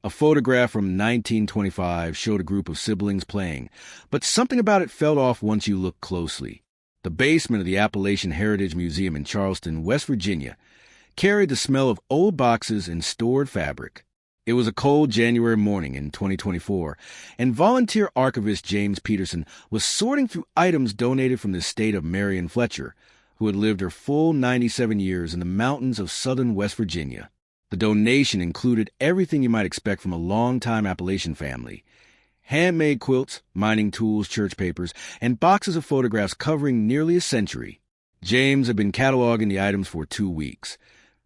A photograph from 1925 showed a group of siblings playing, but something about it felt off once you looked closely. The basement of the Appalachian Heritage Museum in Charleston, West Virginia, carried the smell of old boxes and stored fabric. It was a cold January morning in 2024, and volunteer archivist James Peterson was sorting through items donated from the estate of Marion Fletcher, who had lived her full 97 years in the mountains of southern West Virginia. The donation included everything you might expect from a long-time Appalachian family: handmade quilts, mining tools, church papers, and boxes of photographs covering nearly a century. James had been cataloging the items for 2 weeks,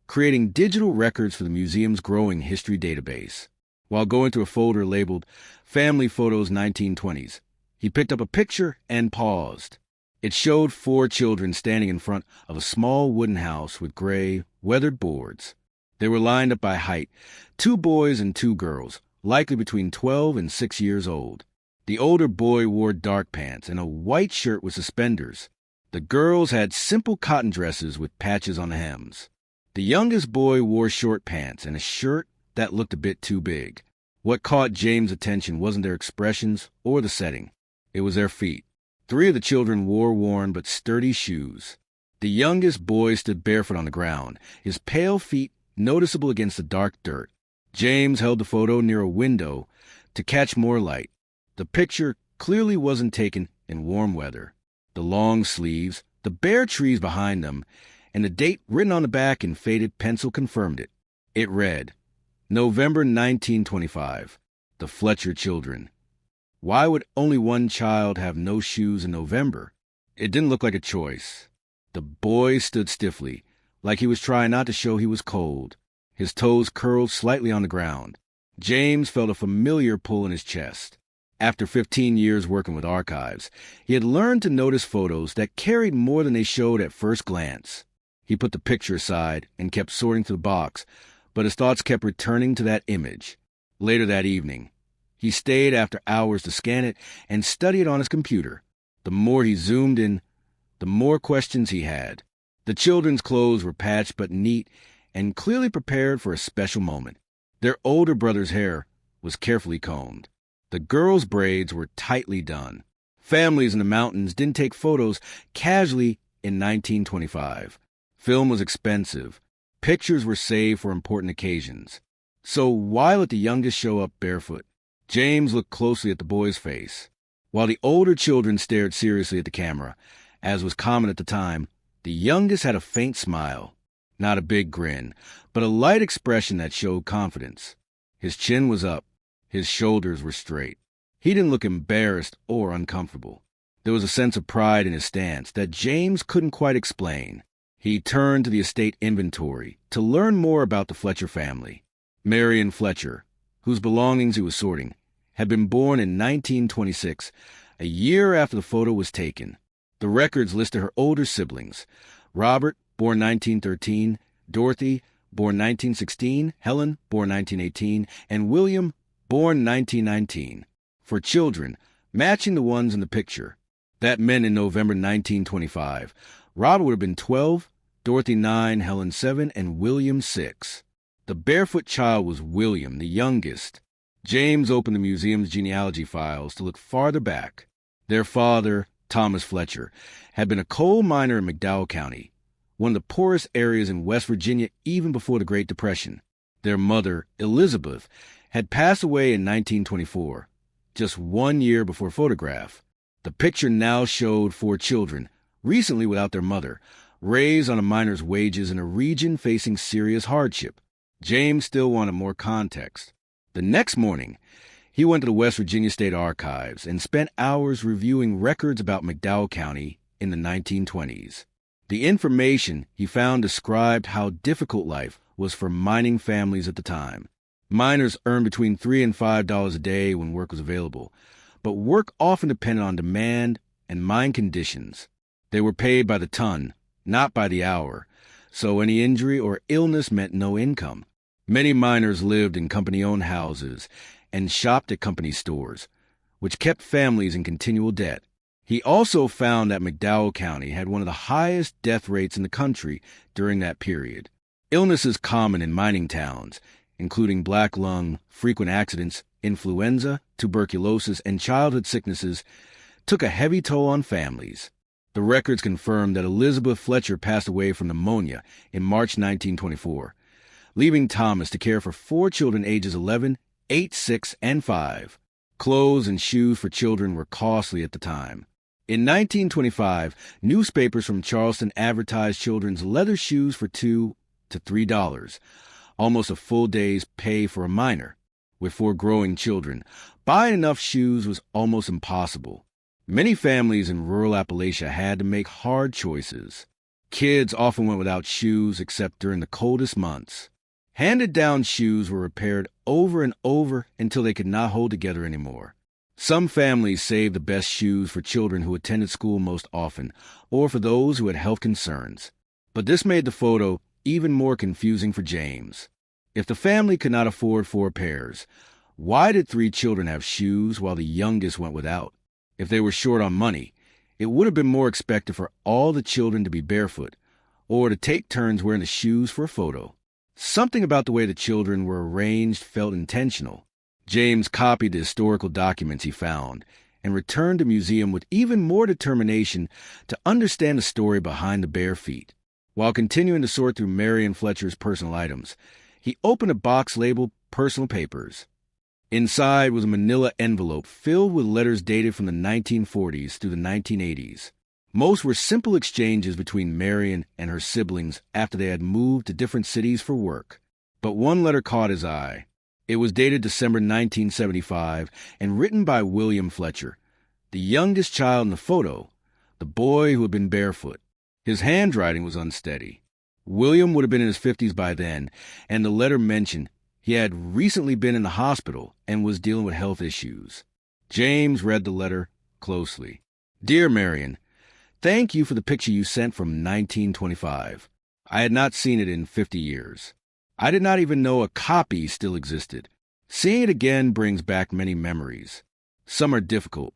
creating digital records for the museum's growing history database. While going through a folder labeled Family Photos 1920s, he picked up a picture and paused. It showed 4 children standing in front of a small wooden house with gray, weathered boards. They were lined up by height, 2 boys and 2 girls, likely between 12 and 6 years old. The older boy wore dark pants and a white shirt with suspenders. The girls had simple cotton dresses with patches on the hems. The youngest boy wore short pants and a shirt that looked a bit too big. What caught James' attention wasn't their expressions or the setting. It was their feet. 3 of the children wore worn but sturdy shoes. The youngest boy stood barefoot on the ground, his pale feet noticeable against the dark dirt. James held the photo near a window to catch more light. The picture clearly wasn't taken in warm weather. The long sleeves, the bare trees behind them, and the date written on the back in faded pencil confirmed it. It read, November 1925, the Fletcher children. Why would only one child have no shoes in November? It didn't look like a choice. The boy stood stiffly, like he was trying not to show he was cold. His toes curled slightly on the ground. James felt a familiar pull in his chest. After 15 years working with archives, he had learned to notice photos that carried more than they showed at first glance. He put the picture aside and kept sorting through the box, but his thoughts kept returning to that image. Later that evening, he stayed after hours to scan it and study it on his computer. The more he zoomed in, the more questions he had. The children's clothes were patched but neat and clearly prepared for a special moment. Their older brother's hair was carefully combed. The girls' braids were tightly done. Families in the mountains didn't take photos casually in 1925. Film was expensive. Pictures were saved for important occasions. So why let the youngest show up barefoot? James looked closely at the boy's face. While the older children stared seriously at the camera, as was common at the time, the youngest had a faint smile. Not a big grin, but a light expression that showed confidence. His chin was up. His shoulders were straight. He didn't look embarrassed or uncomfortable. There was a sense of pride in his stance that James couldn't quite explain. He turned to the estate inventory to learn more about the Fletcher family. Marion Fletcher, whose belongings he was sorting, had been born in 1926, a year after the photo was taken. The records listed her older siblings: Robert, born 1913, Dorothy, born 1916, Helen, born 1918, and William, born 1919. For children, matching the ones in the picture. That meant in November 1925, Robert would have been 12, Dorothy 9, Helen 7, and William 6. The barefoot child was William, the youngest. James opened the museum's genealogy files to look farther back. Their father, Thomas Fletcher, had been a coal miner in McDowell County, one of the poorest areas in West Virginia even before the Great Depression. Their mother, Elizabeth, had passed away in 1924, just 1 year before photograph. The picture now showed 4 children, recently without their mother, raised on a miner's wages in a region facing serious hardship. James still wanted more context. The next morning, he went to the West Virginia State Archives and spent hours reviewing records about McDowell County in the 1920s. The information he found described how difficult life was for mining families at the time. Miners earned between $3 and $5 a day when work was available, but work often depended on demand and mine conditions. They were paid by the ton, not by the hour, so any injury or illness meant no income. Many miners lived in company-owned houses and shopped at company stores, which kept families in continual debt. He also found that McDowell County had one of the highest death rates in the country during that period. Illnesses common in mining towns including black lung, frequent accidents, influenza, tuberculosis, and childhood sicknesses, took a heavy toll on families. The records confirmed that Elizabeth Fletcher passed away from pneumonia in March 1924, leaving Thomas to care for 4 children ages 11, 8, 6, and 5. Clothes and shoes for children were costly at the time. In 1925, newspapers from Charleston advertised children's leather shoes for $2 to $3, almost a full day's pay for a minor. With 4 growing children, buying enough shoes was almost impossible. Many families in rural Appalachia had to make hard choices. Kids often went without shoes except during the coldest months. Handed-down shoes were repaired over and over until they could not hold together anymore. Some families saved the best shoes for children who attended school most often, or for those who had health concerns. But this made the photo even more confusing for James. If the family could not afford 4 pairs, why did 3 children have shoes while the youngest went without? If they were short on money, it would have been more expected for all the children to be barefoot, or to take turns wearing the shoes for a photo. Something about the way the children were arranged felt intentional. James copied the historical documents he found and returned to the museum with even more determination to understand the story behind the bare feet. While continuing to sort through Marion Fletcher's personal items, he opened a box labeled Personal Papers. Inside was a manila envelope filled with letters dated from the 1940s through the 1980s. Most were simple exchanges between Marion and her siblings after they had moved to different cities for work. But one letter caught his eye. It was dated December 1975 and written by William Fletcher, the youngest child in the photo, the boy who had been barefoot. His handwriting was unsteady. William would have been in his 50s by then, and the letter mentioned he had recently been in the hospital and was dealing with health issues. James read the letter closely. Dear Marion, thank you for the picture you sent from 1925. I had not seen it in 50 years. I did not even know a copy still existed. Seeing it again brings back many memories. Some are difficult,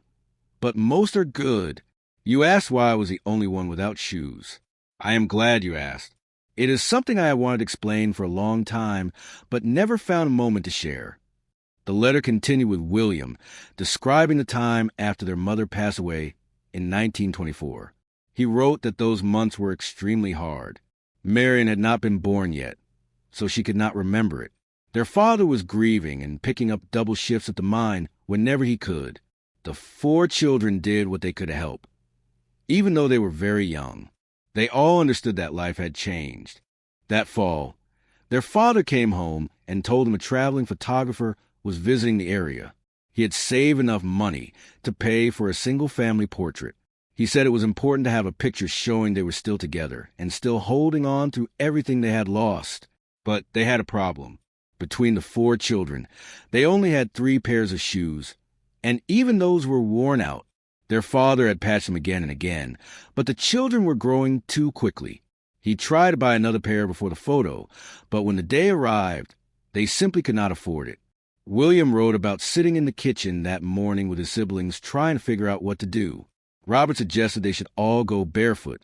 but most are good. You asked why I was the only one without shoes. I am glad you asked. It is something I wanted to explain for a long time, but never found a moment to share. The letter continued with William, describing the time after their mother passed away in 1924. He wrote that those months were extremely hard. Marion had not been born yet, so she could not remember it. Their father was grieving and picking up double shifts at the mine whenever he could. The 4 children did what they could to help, even though they were very young. They all understood that life had changed. That fall, their father came home and told them a traveling photographer was visiting the area. He had saved enough money to pay for a single-family portrait. He said it was important to have a picture showing they were still together and still holding on through everything they had lost. But they had a problem. Between the 4 children, they only had 3 pairs of shoes, and even those were worn out. Their father had patched them again and again, but the children were growing too quickly. He tried to buy another pair before the photo, but when the day arrived, they simply could not afford it. William wrote about sitting in the kitchen that morning with his siblings trying to figure out what to do. Robert suggested they should all go barefoot,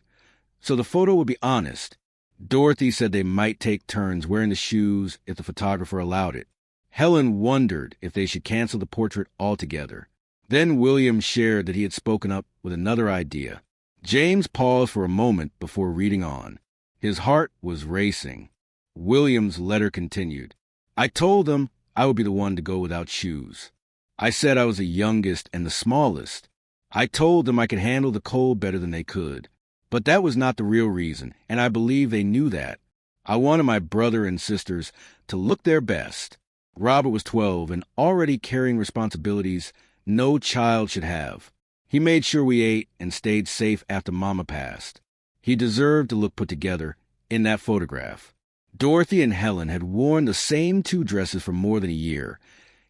so the photo would be honest. Dorothy said they might take turns wearing the shoes if the photographer allowed it. Helen wondered if they should cancel the portrait altogether. Then William shared that he had spoken up with another idea. James paused for a moment before reading on. His heart was racing. William's letter continued. I told them I would be the one to go without shoes. I said I was the youngest and the smallest. I told them I could handle the cold better than they could. But that was not the real reason, and I believe they knew that. I wanted my brother and sisters to look their best. Robert was 12 and already carrying responsibilities no child should have. He made sure we ate and stayed safe after Mama passed. He deserved to look put together in that photograph. Dorothy and Helen had worn the same 2 dresses for more than a year,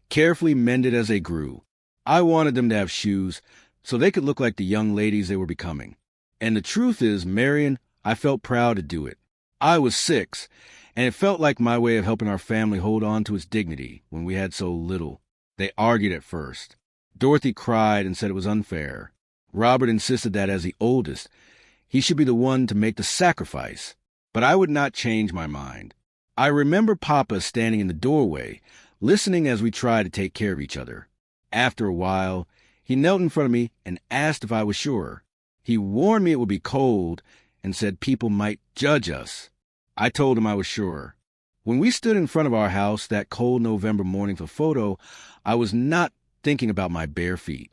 carefully mended as they grew. I wanted them to have shoes so they could look like the young ladies they were becoming. And the truth is, Marion, I felt proud to do it. I was 6, and it felt like my way of helping our family hold on to its dignity when we had so little. They argued at first. Dorothy cried and said it was unfair. Robert insisted that as the oldest, he should be the one to make the sacrifice. But I would not change my mind. I remember Papa standing in the doorway, listening as we tried to take care of each other. After a while, he knelt in front of me and asked if I was sure. He warned me it would be cold and said people might judge us. I told him I was sure. When we stood in front of our house that cold November morning for photo, I was not thinking about my bare feet.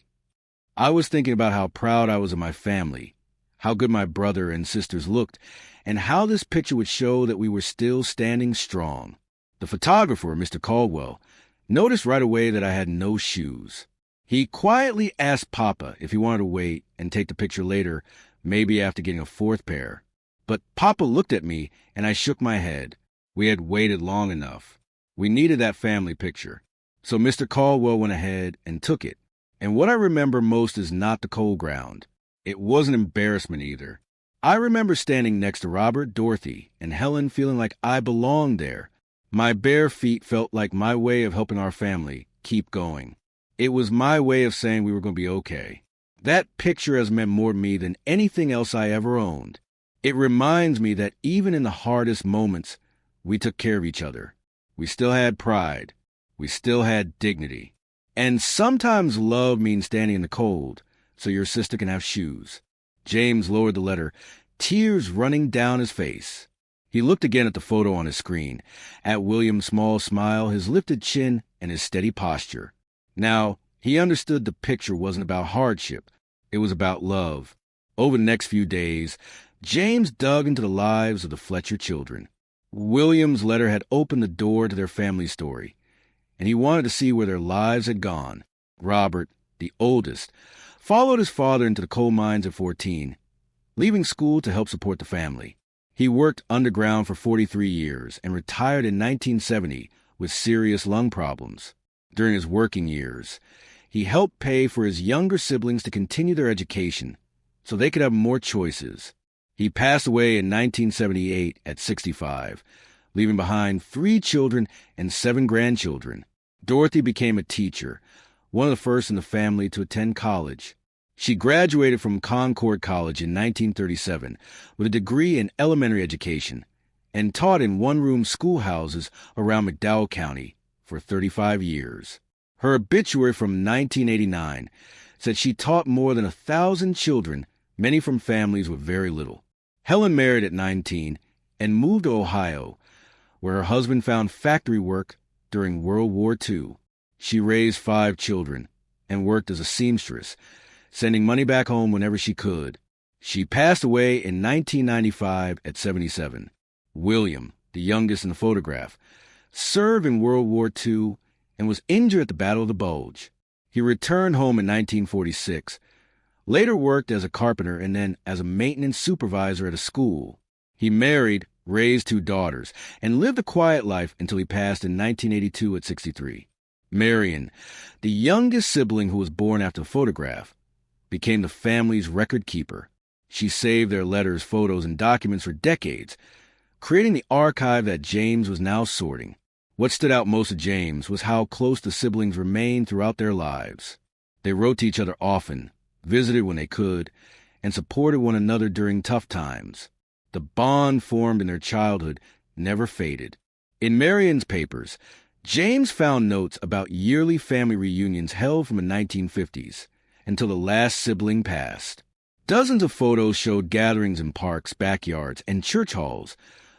I was thinking about how proud I was of my family, how good my brother and sisters looked, and how this picture would show that we were still standing strong. The photographer, Mr. Caldwell, noticed right away that I had no shoes. He quietly asked Papa if he wanted to wait and take the picture later, maybe after getting a fourth pair. But Papa looked at me, and I shook my head. We had waited long enough. We needed that family picture. So Mr. Caldwell went ahead and took it. And what I remember most is not the cold ground. It wasn't embarrassment either. I remember standing next to Robert, Dorothy, and Helen feeling like I belonged there. My bare feet felt like my way of helping our family keep going. It was my way of saying we were going to be okay. That picture has meant more to me than anything else I ever owned. It reminds me that even in the hardest moments, we took care of each other. We still had pride. We still had dignity. And sometimes love means standing in the cold so your sister can have shoes. James lowered the letter, tears running down his face. He looked again at the photo on his screen, at William's small smile, his lifted chin, and his steady posture. Now, he understood the picture wasn't about hardship. It was about love. Over the next few days, James dug into the lives of the Fletcher children. William's letter had opened the door to their family story, and he wanted to see where their lives had gone. Robert, the oldest, followed his father into the coal mines at 14, leaving school to help support the family. He worked underground for 43 years and retired in 1970 with serious lung problems. During his working years, he helped pay for his younger siblings to continue their education so they could have more choices. He passed away in 1978 at 65, leaving behind 3 children and 7 grandchildren. Dorothy became a teacher, one of the first in the family to attend college. She graduated from Concord College in 1937 with a degree in elementary education and taught in one-room schoolhouses around McDowell County for 35 years. Her obituary from 1989 said she taught more than 1,000 children, many from families with very little. Helen married at 19 and moved to Ohio, where her husband found factory work during World War II. She raised 5 children and worked as a seamstress, sending money back home whenever she could. She passed away in 1995 at 77. William, the youngest in the photograph, served in World War II and was injured at the Battle of the Bulge. He returned home in 1946, later worked as a carpenter and then as a maintenance supervisor at a school. He married, raised 2 daughters, and lived a quiet life until he passed in 1982 at 63. Marion, the youngest sibling who was born after the photograph, became the family's record keeper. She saved their letters, photos, and documents for decades, creating the archive that James was now sorting. What stood out most to James was how close the siblings remained throughout their lives. They wrote to each other often, visited when they could, and supported one another during tough times. The bond formed in their childhood never faded. In Marion's papers, James found notes about yearly family reunions held from the 1950s until the last sibling passed. Dozens of photos showed gatherings in parks, backyards, and church halls,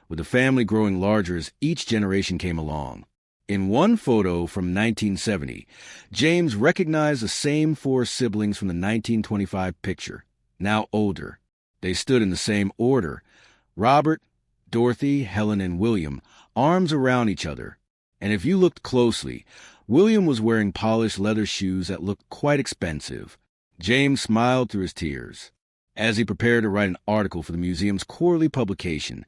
with the family growing larger as each generation came along. In one photo from 1970, James recognized the same 4 siblings from the 1925 picture, now older. They stood in the same order: Robert, Dorothy, Helen, and William, arms around each other. And if you looked closely, William was wearing polished leather shoes that looked quite expensive. James smiled through his tears. As he prepared to write an article for the museum's quarterly publication,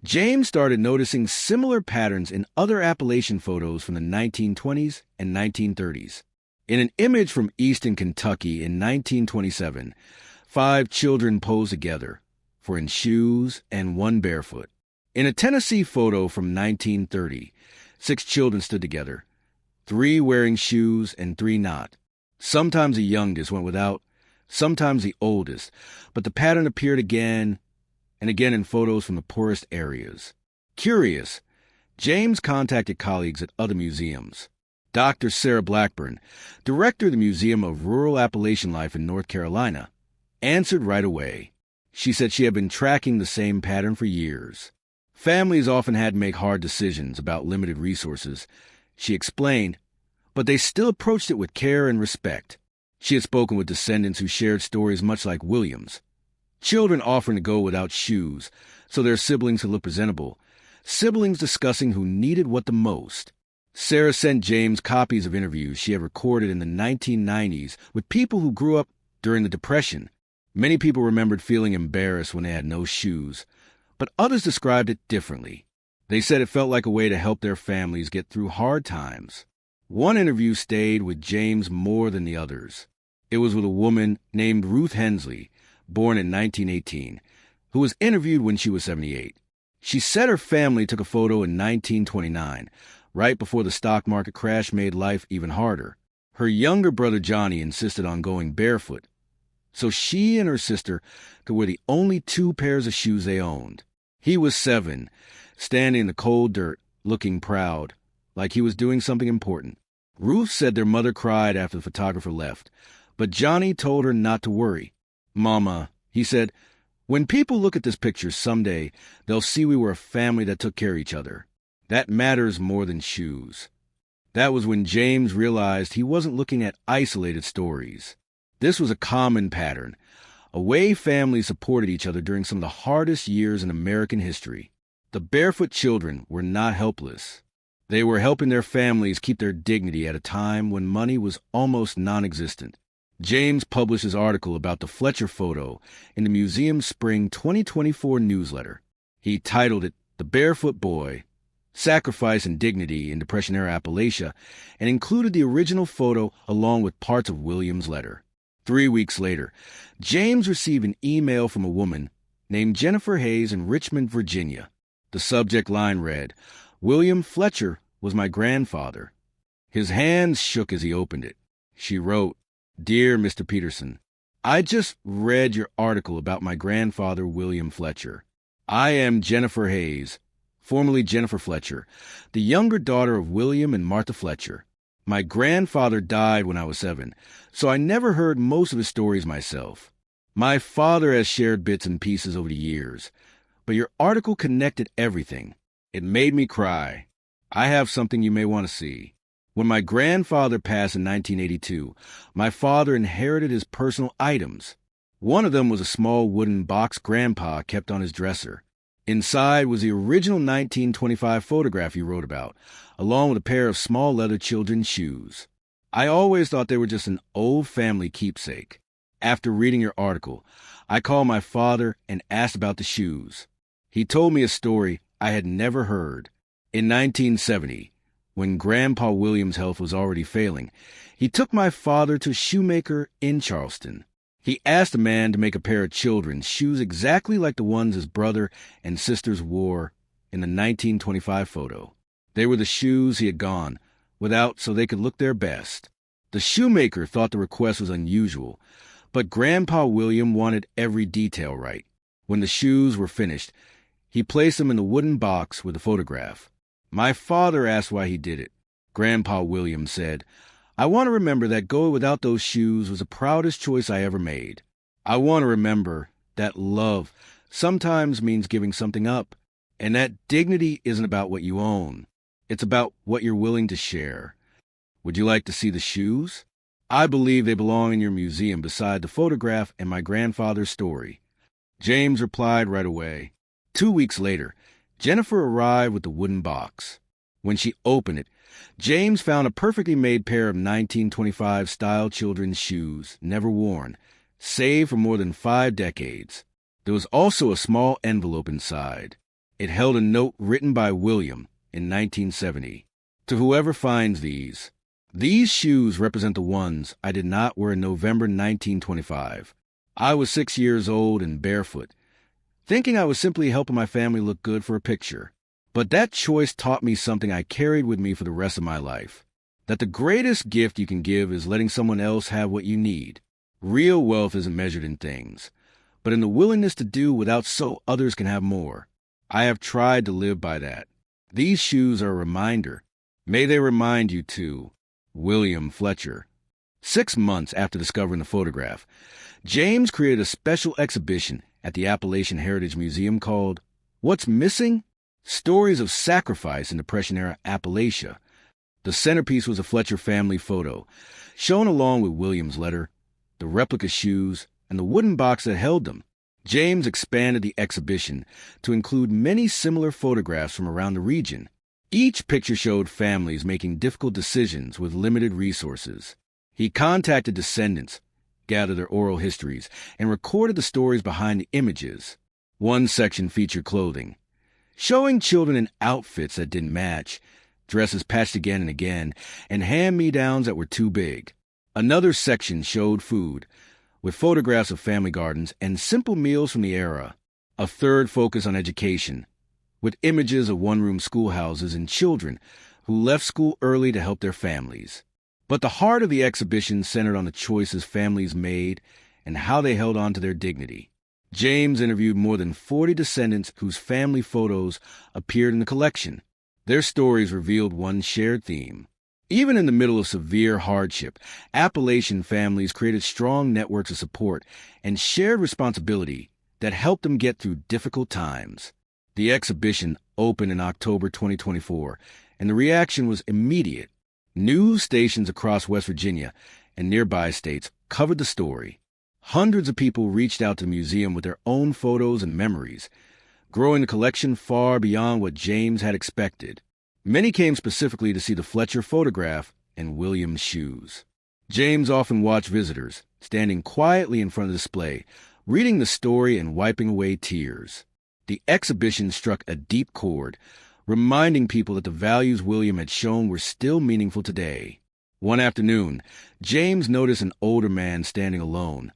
James started noticing similar patterns in other Appalachian photos from the 1920s and 1930s. In an image from Easton, Kentucky in 1927, 5 children posed together, 4 in shoes and 1 barefoot. In a Tennessee photo from 1930, 6 children stood together, 3 wearing shoes and 3 not. Sometimes the youngest went without, sometimes the oldest, but the pattern appeared again and again in photos from the poorest areas. Curious, James contacted colleagues at other museums. Dr. Sarah Blackburn, director of the Museum of Rural Appalachian Life in North Carolina, answered right away. She said she had been tracking the same pattern for years. Families often had to make hard decisions about limited resources, she explained, but they still approached it with care and respect. She had spoken with descendants who shared stories much like William's. Children offering to go without shoes so their siblings could look presentable, siblings discussing who needed what the most. Sarah sent James copies of interviews she had recorded in the 1990s with people who grew up during the Depression. Many people remembered feeling embarrassed when they had no shoes, but others described it differently. They said it felt like a way to help their families get through hard times. One interview stayed with James more than the others. It was with a woman named Ruth Hensley, born in 1918, who was interviewed when she was 78. She said her family took a photo in 1929, right before the stock market crash made life even harder. Her younger brother Johnny insisted on going barefoot, so she and her sister could wear the only 2 pairs of shoes they owned. He was 7, standing in the cold dirt, looking proud, like he was doing something important. Ruth said their mother cried after the photographer left, but Johnny told her not to worry. "Mama," he said, "when people look at this picture someday, they'll see we were a family that took care of each other. That matters more than shoes." That was when James realized he wasn't looking at isolated stories. This was a common pattern, a way families supported each other during some of the hardest years in American history. The barefoot children were not helpless. They were helping their families keep their dignity at a time when money was almost non-existent. James published his article about the Fletcher photo in the museum's spring 2024 newsletter. He titled it "The Barefoot Boy: Sacrifice and Dignity in Depression-Era Appalachia," and included the original photo along with parts of William's letter. 3 weeks later, James received an email from a woman named Jennifer Hayes in Richmond, Virginia. The subject line read, "William Fletcher was my grandfather." His hands shook as he opened it. She wrote, "Dear Mr. Peterson, I just read your article about my grandfather, William Fletcher. I am Jennifer Hayes, formerly Jennifer Fletcher, the younger daughter of William and Martha Fletcher. My grandfather died when I was 7, so I never heard most of his stories myself. My father has shared bits and pieces over the years, but your article connected everything. It made me cry. I have something you may want to see. When my grandfather passed in 1982, my father inherited his personal items. One of them was a small wooden box Grandpa kept on his dresser. Inside was the original 1925 photograph he wrote about, along with a pair of small leather children's shoes. I always thought they were just an old family keepsake. After reading your article, I called my father and asked about the shoes. He told me a story I had never heard. In 1970, when Grandpa William's health was already failing, he took my father to a shoemaker in Charleston. He asked a man to make a pair of children's shoes exactly like the ones his brother and sisters wore in the 1925 photo. They were the shoes he had gone without so they could look their best. The shoemaker thought the request was unusual, but Grandpa William wanted every detail right. When the shoes were finished, he placed them in the wooden box with the photograph. My father asked why he did it. Grandpa William said, "I want to remember that going without those shoes was the proudest choice I ever made. I want to remember that love sometimes means giving something up, and that dignity isn't about what you own. It's about what you're willing to share. Would you like to see the shoes? I believe they belong in your museum beside the photograph and my grandfather's story." James replied right away. 2 weeks later, Jennifer arrived with the wooden box. When she opened it, James found a perfectly made pair of 1925-style children's shoes, never worn, saved for more than 5 decades. There was also a small envelope inside. It held a note written by William in 1970. "To whoever finds these shoes represent the ones I did not wear in November 1925. I was 6 years old and barefoot, thinking I was simply helping my family look good for a picture. But that choice taught me something I carried with me for the rest of my life. That the greatest gift you can give is letting someone else have what you need. Real wealth isn't measured in things, but in the willingness to do without so others can have more. I have tried to live by that." These shoes are a reminder. May they remind you to William Fletcher. 6 months after discovering the photograph, James created a special exhibition at the Appalachian Heritage Museum called What's Missing? Stories of Sacrifice in Depression-Era Appalachia. The centerpiece was a Fletcher family photo, shown along with William's letter, the replica shoes, and the wooden box that held them. James expanded the exhibition to include many similar photographs from around the region. Each picture showed families making difficult decisions with limited resources. He contacted descendants, gathered their oral histories, and recorded the stories behind the images. One section featured clothing, showing children in outfits that didn't match, dresses patched again and again, and hand-me-downs that were too big. Another section showed food, with photographs of family gardens and simple meals from the era. A third focused on education, with images of one-room schoolhouses and children who left school early to help their families. But the heart of the exhibition centered on the choices families made and how they held on to their dignity. James interviewed more than 40 descendants whose family photos appeared in the collection. Their stories revealed one shared theme. Even in the middle of severe hardship, Appalachian families created strong networks of support and shared responsibility that helped them get through difficult times. The exhibition opened in October 2024, and the reaction was immediate. News stations across West Virginia and nearby states covered the story. Hundreds of people reached out to the museum with their own photos and memories, growing the collection far beyond what James had expected. Many came specifically to see the Fletcher photograph and William's shoes. James often watched visitors, standing quietly in front of the display, reading the story and wiping away tears. The exhibition struck a deep chord, reminding people that the values William had shown were still meaningful today. One afternoon, James noticed an older man standing alone,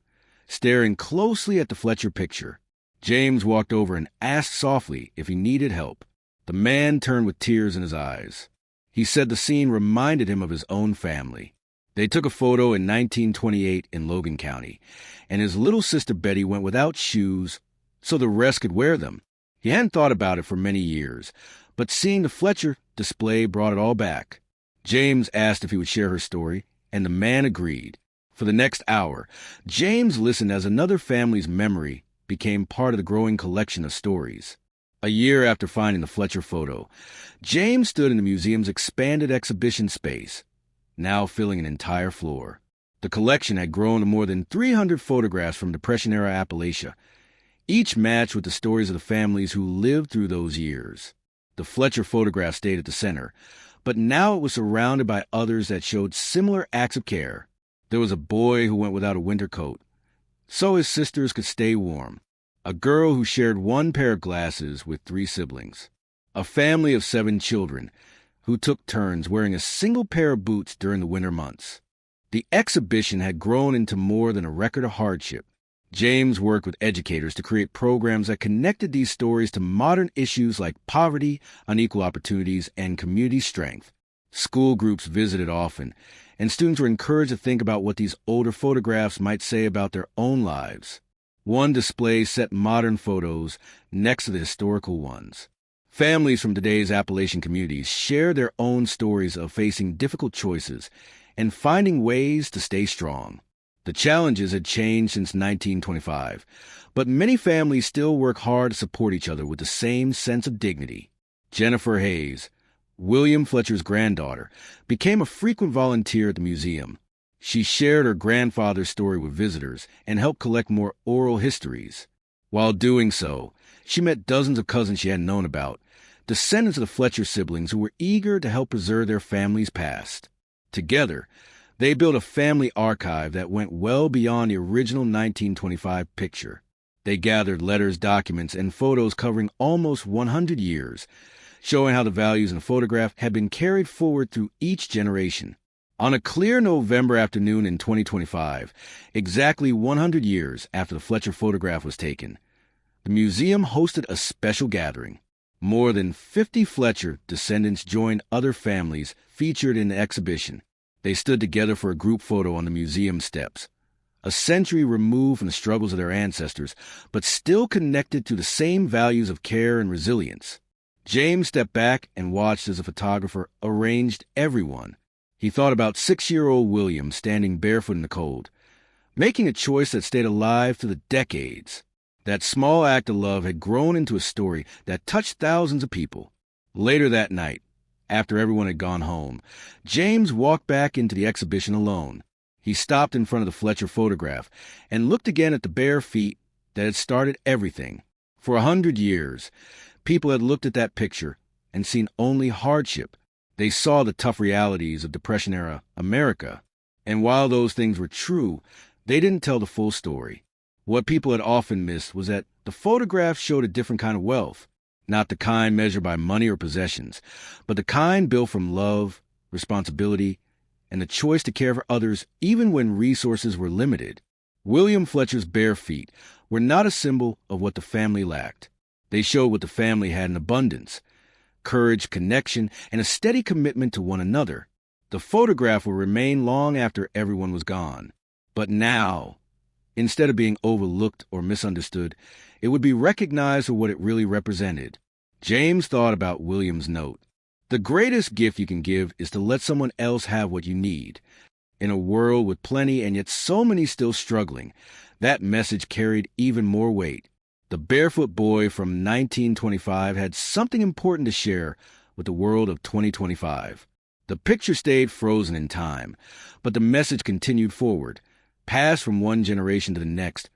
staring closely at the Fletcher picture. James walked over and asked softly if he needed help. The man turned with tears in his eyes. He said the scene reminded him of his own family. They took a photo in 1928 in Logan County, and his little sister Betty went without shoes so the rest could wear them. He hadn't thought about it for many years, but seeing the Fletcher display brought it all back. James asked if he would share her story, and the man agreed. For the next hour, James listened as another family's memory became part of the growing collection of stories. A year after finding the Fletcher photo, James stood in the museum's expanded exhibition space, now filling an entire floor. The collection had grown to more than 300 photographs from Depression-era Appalachia, each matched with the stories of the families who lived through those years. The Fletcher photograph stayed at the center, but now it was surrounded by others that showed similar acts of care. There was a boy who went without a winter coat, so his sisters could stay warm. A girl who shared one pair of glasses with 3 siblings. A family of 7 children who took turns wearing a single pair of boots during the winter months. The exhibition had grown into more than a record of hardship. James worked with educators to create programs that connected these stories to modern issues like poverty, unequal opportunities, and community strength. School groups visited often, and students were encouraged to think about what these older photographs might say about their own lives. One display set modern photos next to the historical ones. Families from today's Appalachian communities share their own stories of facing difficult choices and finding ways to stay strong. The challenges had changed since 1925, but many families still work hard to support each other with the same sense of dignity. Jennifer Hayes, William Fletcher's granddaughter, became a frequent volunteer at the museum. She shared her grandfather's story with visitors and helped collect more oral histories. While doing so, she met dozens of cousins she hadn't known about, descendants of the Fletcher siblings who were eager to help preserve their family's past. Together, they built a family archive that went well beyond the original 1925 picture. They gathered letters, documents, and photos covering almost 100 years, showing how the values in the photograph had been carried forward through each generation. On a clear November afternoon in 2025, exactly 100 years after the Fletcher photograph was taken, the museum hosted a special gathering. More than 50 Fletcher descendants joined other families featured in the exhibition. They stood together for a group photo on the museum steps, a century removed from the struggles of their ancestors, but still connected to the same values of care and resilience. James stepped back and watched as the photographer arranged everyone. He thought about 6-year-old William standing barefoot in the cold, making a choice that stayed alive through the decades. That small act of love had grown into a story that touched thousands of people. Later that night, after everyone had gone home, James walked back into the exhibition alone. He stopped in front of the Fletcher photograph and looked again at the bare feet that had started everything. For 100 years, people had looked at that picture and seen only hardship. They saw the tough realities of Depression-era America. And while those things were true, they didn't tell the full story. What people had often missed was that the photograph showed a different kind of wealth, not the kind measured by money or possessions, but the kind built from love, responsibility, and the choice to care for others even when resources were limited. William Fletcher's bare feet were not a symbol of what the family lacked. They showed what the family had in abundance: courage, connection, and a steady commitment to one another. The photograph will remain long after everyone was gone. But now, instead of being overlooked or misunderstood, it would be recognized for what it really represented. James thought about William's note. The greatest gift you can give is to let someone else have what you need. In a world with plenty and yet so many still struggling, that message carried even more weight. The barefoot boy from 1925 had something important to share with the world of 2025. The picture stayed frozen in time, but the message continued forward, passed from one generation to the next,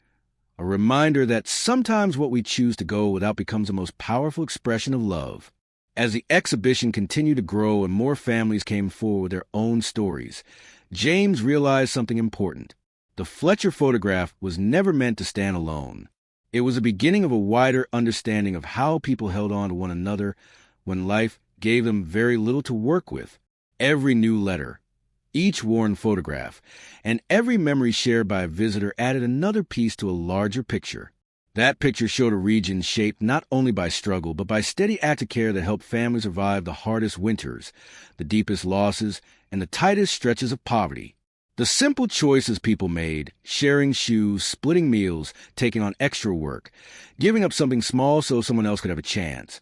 a reminder that sometimes what we choose to go without becomes the most powerful expression of love. As the exhibition continued to grow and more families came forward with their own stories, James realized something important. The Fletcher photograph was never meant to stand alone. It was the beginning of a wider understanding of how people held on to one another when life gave them very little to work with. Every new letter, each worn photograph, and every memory shared by a visitor added another piece to a larger picture. That picture showed a region shaped not only by struggle, but by steady acts of care that helped families survive the hardest winters, the deepest losses, and the tightest stretches of poverty. The simple choices people made, sharing shoes, splitting meals, taking on extra work, giving up something small so someone else could have a chance,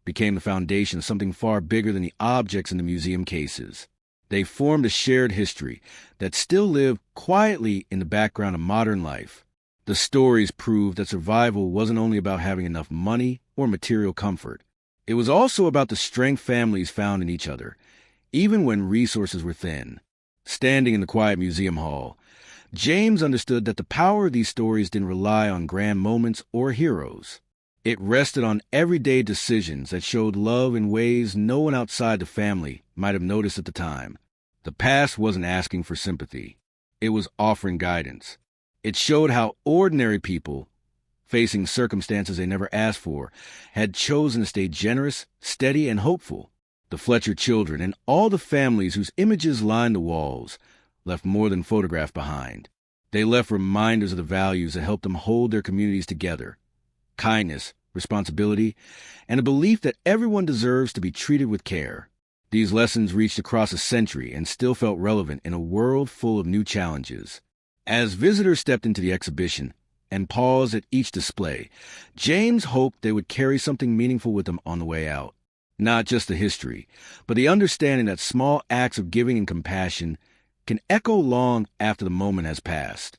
became the foundation of something far bigger than the objects in the museum cases. They formed a shared history that still lived quietly in the background of modern life. The stories proved that survival wasn't only about having enough money or material comfort. It was also about the strength families found in each other, even when resources were thin. Standing in the quiet museum hall, James understood that the power of these stories didn't rely on grand moments or heroes. It rested on everyday decisions that showed love in ways no one outside the family might have noticed at the time. The past wasn't asking for sympathy. It was offering guidance. It showed how ordinary people, facing circumstances they never asked for, had chosen to stay generous, steady, and hopeful. The Fletcher children and all the families whose images lined the walls left more than photographs behind. They left reminders of the values that helped them hold their communities together: kindness, responsibility, and a belief that everyone deserves to be treated with care. These lessons reached across a century and still felt relevant in a world full of new challenges. As visitors stepped into the exhibition and paused at each display, James hoped they would carry something meaningful with them on the way out. Not just the history, but the understanding that small acts of giving and compassion can echo long after the moment has passed.